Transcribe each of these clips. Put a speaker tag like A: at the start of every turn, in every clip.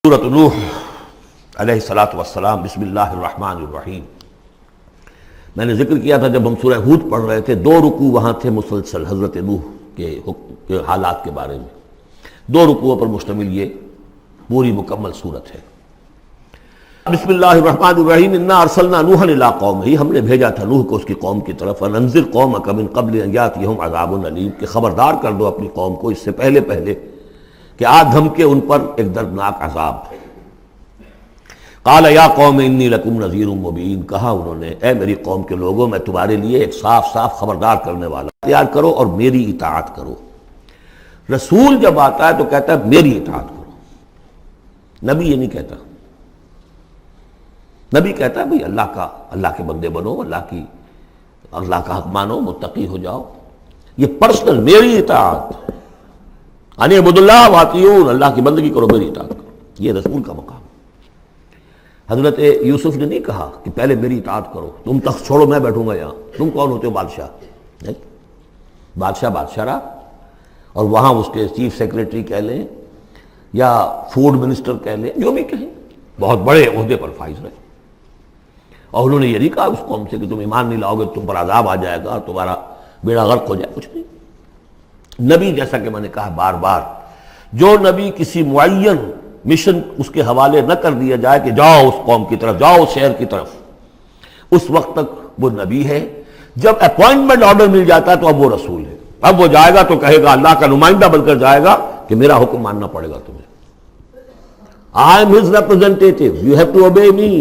A: سورۃ نوح علیہ الصلاۃ والسلام۔ بسم اللہ الرحمن الرحیم۔ میں نے ذکر کیا تھا جب ہم سورہ ہود پڑھ رہے تھے، 2 رکوع وہاں تھے مسلسل حضرت نوح کے حالات کے بارے میں، 2 رکوعوں پر مشتمل یہ پوری مکمل صورت ہے۔ بسم اللہ الرحمن الرحیم۔ انا ارسلنا نوحا الی قومہ، ہم نے بھیجا تھا نوح کو اس کی قوم کی طرف، ان انذر قومک من قبل ان یاتیہم عذاب علیم، کہ خبردار کر دو اپنی قوم کو اس سے پہلے کہ آ دھمکے ان پر ایک دردناک عذاب۔ قال یا قوم انی لکم نذیر مبین، کہا انہوں نے اے میری قوم کے لوگوں میں تمہارے لیے ایک صاف صاف خبردار کرنے والا تیار کرو اور میری اطاعت کرو۔ رسول جب آتا ہے تو کہتا ہے میری اطاعت کرو، نبی یہ نہیں کہتا۔ نبی کہتا ہے بھئی اللہ کے بندے بنو، اللہ کا حق مانو، متقی ہو جاؤ۔ یہ پرسنل میری اطاعت، ان اعبدوا اللہ واطیعون، اللہ کی بندگی کرو، میری اطاعت کرو، یہ رسول کا مقام۔ حضرت یوسف نے نہیں کہا کہ پہلے میری اطاعت کرو، تم تخت چھوڑو میں بیٹھوں گا یہاں، تم کون ہوتے ہو بادشاہ؟ نہیں، بادشاہ رہا، اور وہاں اس کے چیف سیکریٹری کہہ لیں یا فوڈ منسٹر کہہ لیں، جو بھی کہیں، بہت بڑے عہدے پر فائز رہے۔ اور انہوں نے یہ نہیں کہا اس قوم سے کہ تم ایمان نہیں لاؤ گے تم پر عذاب آ جائے گا، تمہارا بیڑا غرق ہو جائے، کچھ نہیں۔ نبی جیسا کہ میں نے کہا بار بار، جو نبی کسی معین مشن اس کے حوالے نہ کر دیا جائے کہ جاؤ اس قوم کی طرف، جاؤ اس شہر کی طرف، اس وقت تک وہ نبی ہے۔ جب اپوائنٹمنٹ آرڈر مل جاتا ہے تو اب وہ رسول ہے۔ اب وہ جائے گا تو کہے گا، اللہ کا نمائندہ بن کر جائے گا کہ میرا حکم ماننا پڑے گا تمہیں۔ I am his representative, you have to obey me.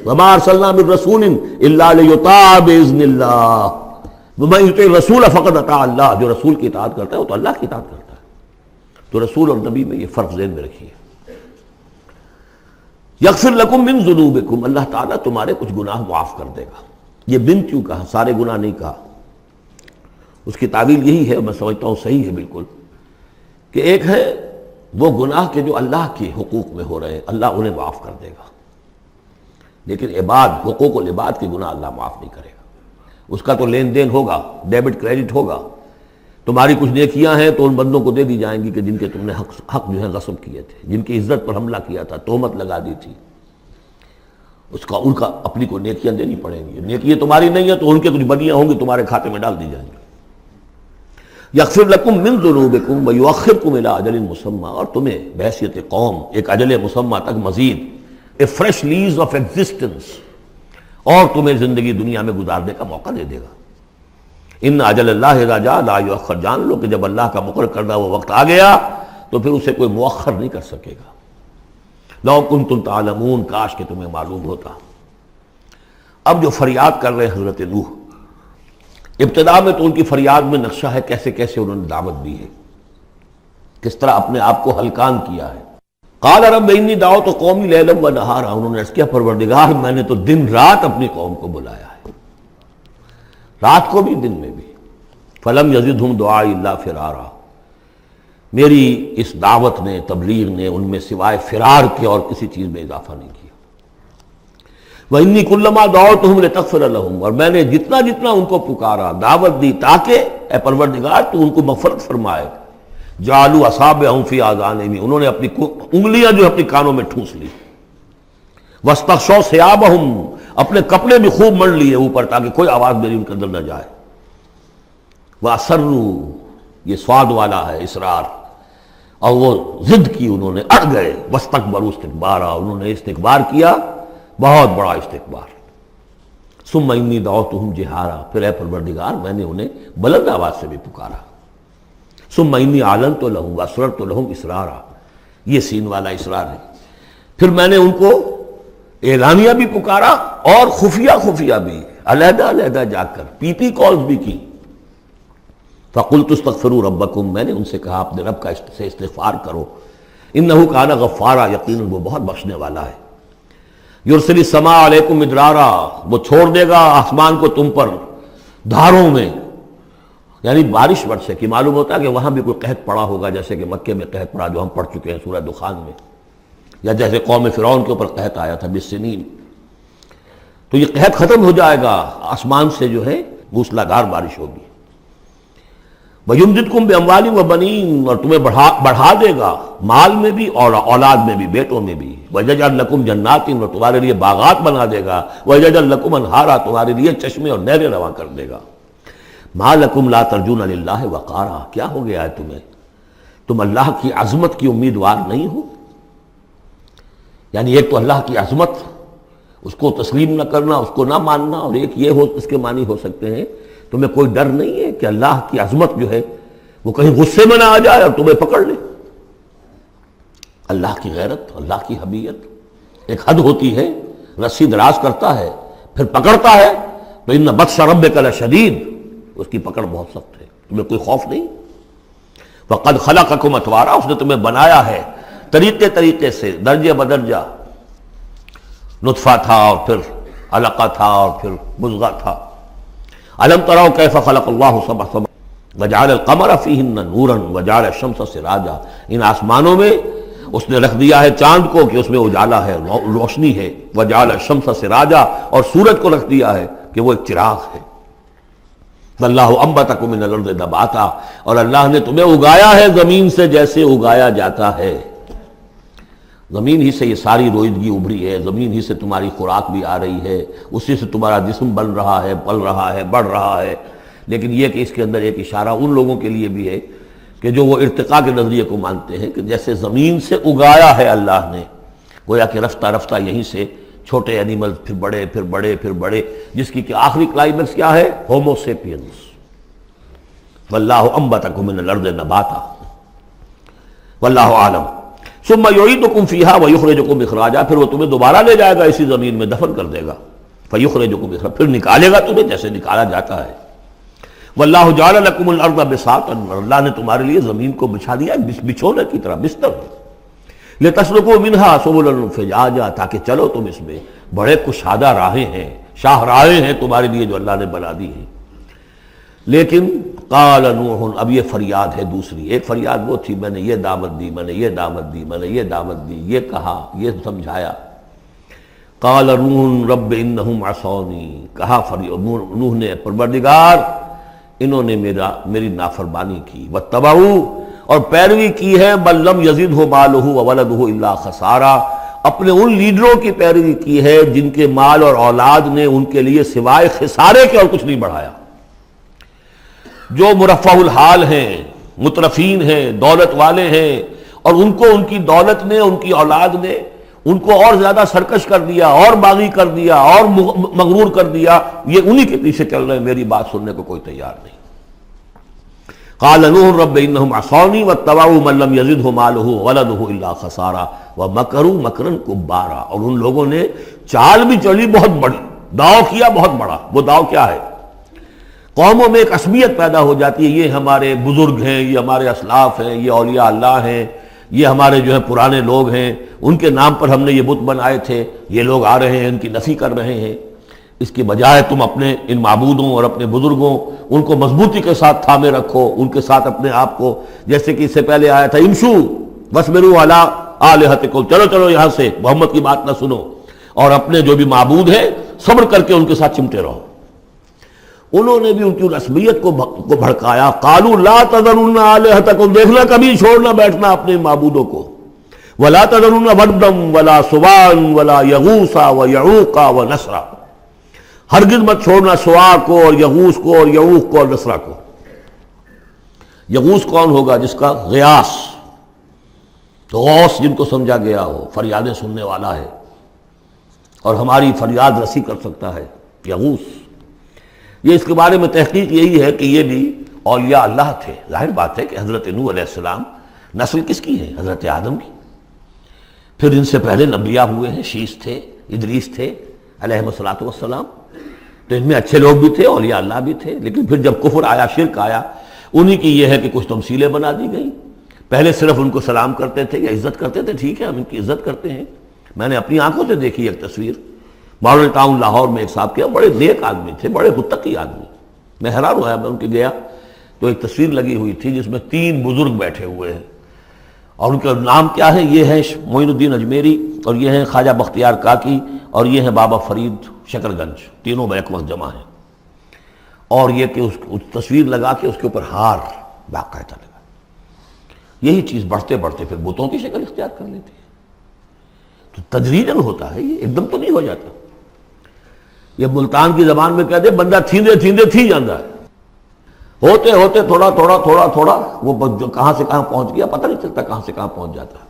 A: وَمَا أَرْسَلْنَا مِن رَّسُولٍ إِلَّا لِيُطَاعَ بِإِذْنِ اللَّهِ وَمَن يُطِعِ الرَّسُولَ فَقَدْ أَطَاعَ اللَّهَ، جو رسول کی اطاعت کرتا ہے وہ تو اللہ کی اطاعت کرتا ہے۔ تو رسول اور نبی میں یہ فرق ذہن میں رکھیے۔ یغفر لکم من ذنوبکم، اللہ تعالیٰ تمہارے کچھ گناہ معاف کر دے گا۔ یہ بن کیوں کہا، سارے گناہ نہیں کہا۔ اس کی تعویل یہی ہے، میں سمجھتا ہوں صحیح ہے بالکل، کہ ایک ہے وہ گناہ کے جو اللہ کے حقوق میں ہو رہے ہیں، اللہ انہیں معاف کر دے گا، لیکن حقوق العباد کے گناہ اللہ معاف نہیں کرے گا۔ اس کا تو لین دین ہوگا، ڈیبٹ کریڈٹ ہوگا۔ تمہاری کچھ نیکیاں ہیں تو ان بندوں کو دے دی جائیں گی کہ جن کے تم نے حق جو ہے غصب کیے تھے، جن کی عزت پر حملہ کیا تھا، تہمت لگا دی تھی، ان کا اپنی کو نیکیاں دینی پڑیں گی۔ نیکیاں تمہاری نہیں ہیں تو ان کے کچھ بدیاں ہوں گی، تمہارے کھاتے میں ڈال دی جائیں گی۔ یغفر لکم من ذنوبکم ویؤخرکم الی اجل مسمی، اور تمہیں بحیثیت قوم ایک اجل مسمی تک مزید a fresh lease of existence, اور تمہیں زندگی دنیا میں گزارنے کا موقع دے دے گا۔ ان اجل اللہ اذا جاء لا یؤخر، جان لو کہ جب اللہ کا مقرر کردہ وہ وقت آ گیا تو پھر اسے کوئی مؤخر نہیں کر سکے گا۔ لو کنتم تعلمون، کاش کہ تمہیں معلوم ہوتا۔ اب جو فریاد کر رہے ہیں حضرت نوح، ابتدا میں تو ان کی فریاد میں نقشہ ہے کیسے کیسے انہوں نے دعوت دی ہے، کس طرح اپنے آپ کو ہلکان کیا ہے۔ قال رب انی دعوت قومی لیلا و نہارا، انہوں نے عرض کیا پروردگار میں نے تو دن رات اپنی قوم کو بلایا ہے، رات کو بھی دن میں بھی۔ فلم یزدہم دعائی الا فرارا، میری اس دعوت نے، تبلیغ نے ان میں سوائے فرار کے اور کسی چیز میں اضافہ نہیں کیا۔ وَإِنِّي كُلَّمَا دَعَوْتُهُمْ لِتَغْفِرَ لَهُمْ، اور میں نے جتنا ان کو پکارا، دعوت دی تاکہ اے پروردگار تو ان کو مغفرت فرمائے۔ جعلوا اصابعهم فی آذانہم، انہوں نے اپنی انگلیاں جو اپنی کانوں میں ٹھونس لی۔ واستغشوا ثیابہم، اپنے کپڑے بھی خوب مڑ لیے اوپر تاکہ کوئی آواز میری ان کے اندر نہ جائے۔ وَأَصَرُّوا، یہ سواد والا ہے اصرار، اور وہ ضد کی، انہوں نے اڑ گئے۔ واستکبروا استکبارا، انہوں نے استکبار کیا، بہت بڑا استکبار۔ ثم انی دعوتہم جہارا، پھر اے پروردگار میں نے انہیں بلند آواز سے بھی پکارا۔ ثم انی اعلنت لہم واسررت لہم اسرارا، یہ سین والا اسرار ہے۔ پھر میں نے ان کو اعلانیہ بھی پکارا اور خفیہ بھی، علیحدہ جا کر پی کالز بھی کی۔ فقلت استغفروا ربکم، میں نے ان سے کہا اپنے رب کا سے استغفار کرو۔ انہ کان غفارا، یقیناً وہ بہت بخشنے والا ہے۔ یرسل السماء علیکم مدرارا، وہ چھوڑ دے گا آسمان کو تم پر دھاروں میں، یعنی بارش برسے کہ معلوم ہوتا ہے کہ وہاں بھی کوئی قحط پڑا ہوگا، جیسے کہ مکے میں قحط پڑا جو ہم پڑھ چکے ہیں سورہ دخان میں، یا جیسے قوم فرعون کے اوپر قحط آیا تھا بالسنین۔ تو یہ قحط ختم ہو جائے گا، آسمان سے جو ہے موسلادھار بارش ہوگی۔ وَيُمْدِدْكُمْ بِأَمْوَالٍ وَبَنِينَ، اور تمہیں بڑھا دے گا مال میں بھی اور اولاد میں بھی، بیٹوں میں بھی، وَيَجْعَلْ لَكُمْ جَنَّاتٍ، اور تمہارے لیے باغات بنا دے گا، وَيَجْعَلْ لَكُمْ أَنْهَارًا، تمہارے لیے چشمے اور نہریں رواں کر دے گا۔ مَا لَكُمْ لَا تَرْجُونَ لِلَّهِ وَقَارًا، کیا ہو گیا ہے تمہیں، تم اللہ کی عظمت کی امیدوار نہیں ہو؟ یعنی ایک تو اللہ کی عظمت، اس کو تسلیم نہ کرنا، اس کو نہ ماننا، اور ایک یہ ہو، اس کے معنی ہو سکتے ہیں تمہیں کوئی ڈر نہیں ہے کہ اللہ کی عظمت جو ہے وہ کہیں غصے میں نہ آ جائے اور تمہیں پکڑ لے۔ اللہ کی غیرت، اللہ کی حمیت ایک حد ہوتی ہے، رسی دراز کرتا ہے پھر پکڑتا ہے تو ان بطش ربک لشدید، اس کی پکڑ بہت سخت ہے، تمہیں کوئی خوف نہیں۔ وقد خلقکم اطوارا، اس نے تمہیں بنایا ہے طریقے سے، درجے بدرجہ، نطفہ تھا اور پھر علقہ تھا اور پھر مضغہ تھا۔ الم تروا کیف خلق اللہ سبع سماوات وجعل القمر فیہن نورا وجعل الشمس سراجا، ان آسمانوں میں اس نے رکھ دیا ہے چاند کو کہ اس میں اجالا ہے، روشنی ہے، وجعل الشمس سراجا، اور سورج کو رکھ دیا ہے کہ وہ ایک چراغ ہے۔ واللہ انبتکم من الارض نباتا، اور اللہ نے تمہیں اگایا ہے زمین سے جیسے اگایا جاتا ہے، زمین ہی سے یہ ساری روئیدگی ابھری ہے، زمین ہی سے تمہاری خوراک بھی آ رہی ہے، اسی سے تمہارا جسم بن رہا ہے، پل رہا ہے، بڑھ رہا ہے۔ لیکن یہ کہ اس کے اندر ایک اشارہ ان لوگوں کے لیے بھی ہے کہ جو وہ ارتقاء کے نظریے کو مانتے ہیں کہ جیسے زمین سے اگایا ہے اللہ نے، گویا کہ رفتہ رفتہ یہیں سے چھوٹے اینیمل پھر بڑے پھر بڑے پھر بڑے، جس کی کہ آخری کلائمیکس کیا ہے؟ Homo sapiens. واللہ انبتکم من الارض نباتا واللہ عالم ثم یعیدکم فیہا ویخرجکم اخراجا، پھر وہ تمہیں دوبارہ لے جائے گا اسی زمین میں، دفن کر دے گا، فیخرجکم اخراجا، پھر نکالے گا تمہیں جیسے نکالا جاتا ہے۔ واللہ جعل لکم الارض بساطا، اللہ نے تمہارے لیے زمین کو بچھا دیا ہے بچھونے کی طرح، بستر، لتسلکوا منہا سبلا فجاجا، تاکہ چلو تم اس میں، بڑے کشادہ راہیں ہیں، شاہ راہیں ہیں تمہارے لیے جو اللہ نے بنا دی ہیں۔ لیکن قال نوح، اب یہ فریاد ہے دوسری، ایک فریاد وہ تھی میں نے یہ دعوت دی، میں نے یہ دعوت دی، میں نے یہ دعوت دی، یہ کہا، یہ سمجھایا۔ قال نوح رب انہم عصونی، کہا نوح نے پروردگار انہوں نے میری نافرمانی کی، واتبعوا، اور پیروی کی ہے، بل لم یزدہ مالہ وولدہ الا خسارا، اپنے ان لیڈروں کی پیروی کی ہے جن کے مال اور اولاد نے ان کے لیے سوائے خسارے کے اور کچھ نہیں بڑھایا۔ جو مرفہ الحال ہیں، مترفین ہیں، دولت والے ہیں، اور ان کو ان کی دولت نے، ان کی اولاد نے ان کو اور زیادہ سرکش کر دیا، اور باغی کر دیا، اور مغرور کر دیا، یہ انہی کے پیچھے چل رہے ہیں، میری بات سننے کو کوئی تیار نہیں۔ قال نوح رب انہم عصونی واتبعوا من لم یزدہ مالہ وولدہ الا خسارا ومکروا مکرا کبارا، اور ان لوگوں نے چال بھی چلی بہت بڑی، داؤ کیا بہت بڑا۔ وہ داؤ کیا ہے؟ قوموں میں ایک عصبیت پیدا ہو جاتی ہے، یہ ہمارے بزرگ ہیں، یہ ہمارے اسلاف ہیں، یہ اولیاء اللہ ہیں، یہ ہمارے جو ہے پرانے لوگ ہیں، ان کے نام پر ہم نے یہ بت بنائے تھے، یہ لوگ آ رہے ہیں ان کی نفی کر رہے ہیں۔ اس کی بجائے تم اپنے ان معبودوں اور اپنے بزرگوں ان کو مضبوطی کے ساتھ تھامے رکھو، ان کے ساتھ اپنے آپ کو، جیسے کہ اس سے پہلے آیا تھا امشو واصبروا علی آلہتکم، چلو چلو یہاں سے، محمد کی بات نہ سنو، اور اپنے جو بھی معبود ہیں صبر کر کے ان کے ساتھ چمٹے رہو۔ انہوں نے بھی ان کی رسمیت کو بھڑکایا، قالوا لا تذرن آلہتکم، دیکھنا کبھی چھوڑنا بیٹھنا اپنے معبودوں کو، ولا تذرن ودا ولا سواع ولا یغوث ویعوق ونسرا، ہرگز مت چھوڑنا سواع کو اور یغوث کو اور یعوق کو اور نسرا کو۔ یغوث کون ہوگا؟ جس کا غیاث، تو غوث جن کو سمجھا گیا ہو، فریادیں سننے والا ہے اور ہماری فریاد رسی کر سکتا ہے، یغوث۔ یہ اس کے بارے میں تحقیق یہی ہے کہ یہ بھی اولیاء اللہ تھے۔ ظاہر بات ہے کہ حضرت نوح علیہ السلام نسل کس کی ہے؟ حضرت آدم کی۔ پھر ان سے پہلے انبیاء ہوئے ہیں، شیث تھے، ادریس تھے علیہ الصلوۃ والسلام، تو ان میں اچھے لوگ بھی تھے، اولیاء اللہ بھی تھے۔ لیکن پھر جب کفر آیا، شرک آیا، انہی کی یہ ہے کہ کچھ تمثیلیں بنا دی گئیں۔ پہلے صرف ان کو سلام کرتے تھے یا عزت کرتے تھے، ٹھیک ہے ہم ان کی عزت کرتے ہیں۔ میں نے اپنی آنکھوں سے دیکھی ایک تصویر، ماڈل ٹاؤن لاہور میں ایک صاحب کے، بڑے نیک آدمی تھے، بڑے متقی آدمی، میں حیران ہوا، میں ان کے گیا تو ایک تصویر لگی ہوئی تھی جس میں 3 بزرگ بیٹھے ہوئے ہیں، اور ان کا نام کیا ہے؟ یہ ہے معین الدین اجمیری، اور یہ ہیں خواجہ بختیار کاکی، اور یہ ہیں بابا فرید شکر گنج، تینوں بیک وقت جمع ہیں۔ اور یہ کہ اس تصویر لگا کے اس کے اوپر ہار باقاعدہ لگا. یہی چیز بڑھتے بڑھتے پھر بتوں کی شکل اختیار کر لیتی ہے. تو تدریجاً ہوتا ہے، یہ ایک دم تو نہیں ہو جاتا. یہ ملتان کی زبان میں کہتے ہیں بندہ تھیندے تھیندے تھی جاندہ ہے. ہوتے ہوتے تھوڑا تھوڑا تھوڑا تھوڑا وہ جو کہاں سے کہاں پہنچ گیا پتہ نہیں چلتا کہاں سے کہاں پہنچ جاتا ہے.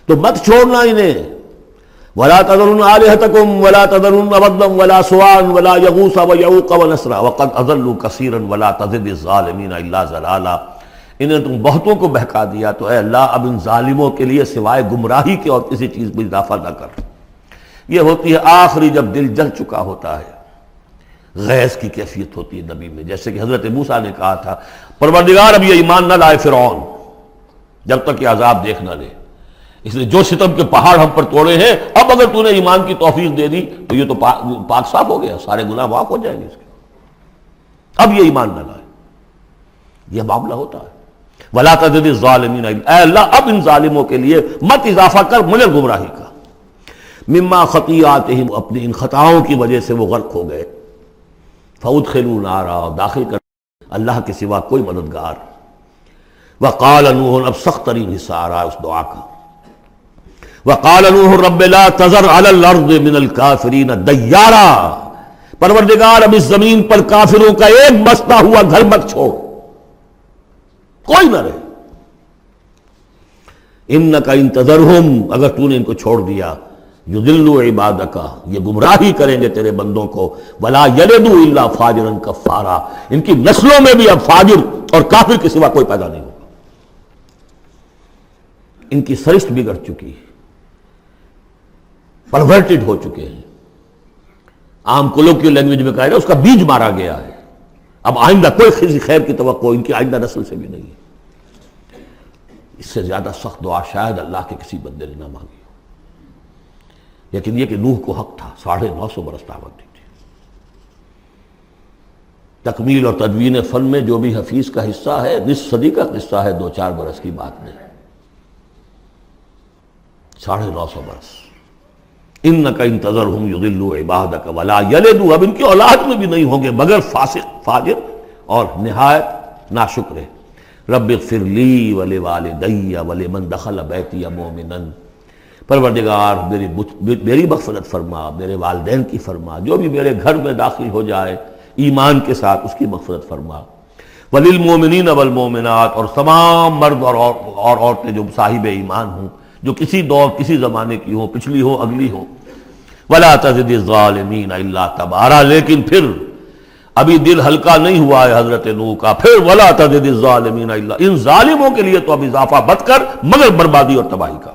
A: تو مت چھوڑنا انہیں. وَلَا تَذَرُنَّ آلِهَتَكُمْ وَلَا تَذَرُنَّ وَدًّا وَلَا سُوَاعًا وَلَا يَغُوثَ وَيَعُوقَ وَنَسْرًا وَقَدْ أَضَلُّوا كَثِيرًا وَلَا تَزِدِ الظَّالِمِينَ إِلَّا ضَلَالًا. انہیں تم بہتوں کو بہکا دیا تو اے اللہ اب ان ظالموں کے لیے سوائے گمراہی کے اور کسی چیز میں اضافہ نہ کر. یہ ہوتی ہے آخری جب دل جل چکا ہوتا ہے، غیظ کی کیفیت ہوتی ہے نبی میں. جیسے کہ حضرت موسیٰ نے کہا تھا پروردگار اب یہ ایمان نہ لائے فرعون جب تک یہ عذاب دیکھ نہ لے. اس لیے جو ستم کے پہاڑ ہم پر توڑے ہیں اب اگر تو نے ایمان کی توفیق دے دی تو یہ تو پاک صاف ہو گیا، سارے گناہ معاف ہو جائیں گے اس کے. اب یہ ایمان نہ لائے. یہ معاملہ ہوتا ہے. وَلَا تَزِدِ الظَّالِمِينَ اے اللہ اب ان ظالموں کے لیے مت اضافہ کر مگر گمراہی کا. مما خطیئاتہم اپنی ان خطاؤں کی وجہ سے وہ غرق ہو گئے. فَأُدْخِلُوا نَارًا داخل کر اللہ کے سوا کوئی مددگار. وَقَالَ نُوحٌ اب سخت ترین حصہ آ رہا ہے اس دعا کا. وَقَالَ نُوحٌ رَبِّ لَا تَذَرْ عَلَى الْأَرْضِ مِنَ الْكَافِرِينَ دَيَّارًا پروردگار اب اس زمین پر کافروں کا ایک بستا ہوا گھر مت چھوڑ، کوئی نہ رہے. اِنَّكَ إِن تَذَرْهُمْ اگر تو نے ان کو چھوڑ دیا یضلوا عبادک یہ گمراہی کریں گے تیرے بندوں کو. ولا یلدوا الا فاجرا کفارا ان کی نسلوں میں بھی اب فاجر اور کافر کے سوا کوئی پیدا نہیں ہوگا. ان کی سرشت بگڑ چکی ہے، پرورٹڈ ہو چکے ہیں. عام کولوکیل لینگویج میں کہا جائے اس کا بیج مارا گیا ہے. اب آئندہ کوئی کسی خیر کی توقع ان کی آئندہ نسل سے بھی نہیں ہے. اس سے زیادہ سخت دعا شاید اللہ کے کسی بندے نے نہ مانگی. لیکن یہ کہ نوح کو حق تھا، 950 برس دعوت دی تھی. تکمیل اور تدوین فن میں جو بھی حفیظ کا حصہ ہے نصف صدی کا قصہ ہے، 2-4 برس کی بات نہیں. 950 برس. انک ان تذرہم یضلوا عبادک ولا یلدوا اب ان کی اولاد میں بھی نہیں ہوں گے مگر فاسق فاجر اور نہایت ناشکر. رب اغفر لی ولوالدی ولمن دخل بیتی مؤمنا پروردگار میری مغفرت فرما، میرے والدین کی فرما، جو بھی میرے گھر میں داخل ہو جائے ایمان کے ساتھ اس کی مغفرت فرما. وللمؤمنین والمؤمنات اور تمام مرد اور عورتیں جو صاحب ایمان ہوں، جو کسی دور کسی زمانے کی ہوں، پچھلی ہو اگلی ہو. ولا تزد الظالمین الا تبارا لیکن پھر ابھی دل ہلکا نہیں ہوا ہے حضرت نوح کا. پھر ولا تزد الظالمین الا ان ظالموں کے لیے تو اب اضافہ مت کر مگر بربادی اور تباہی کا.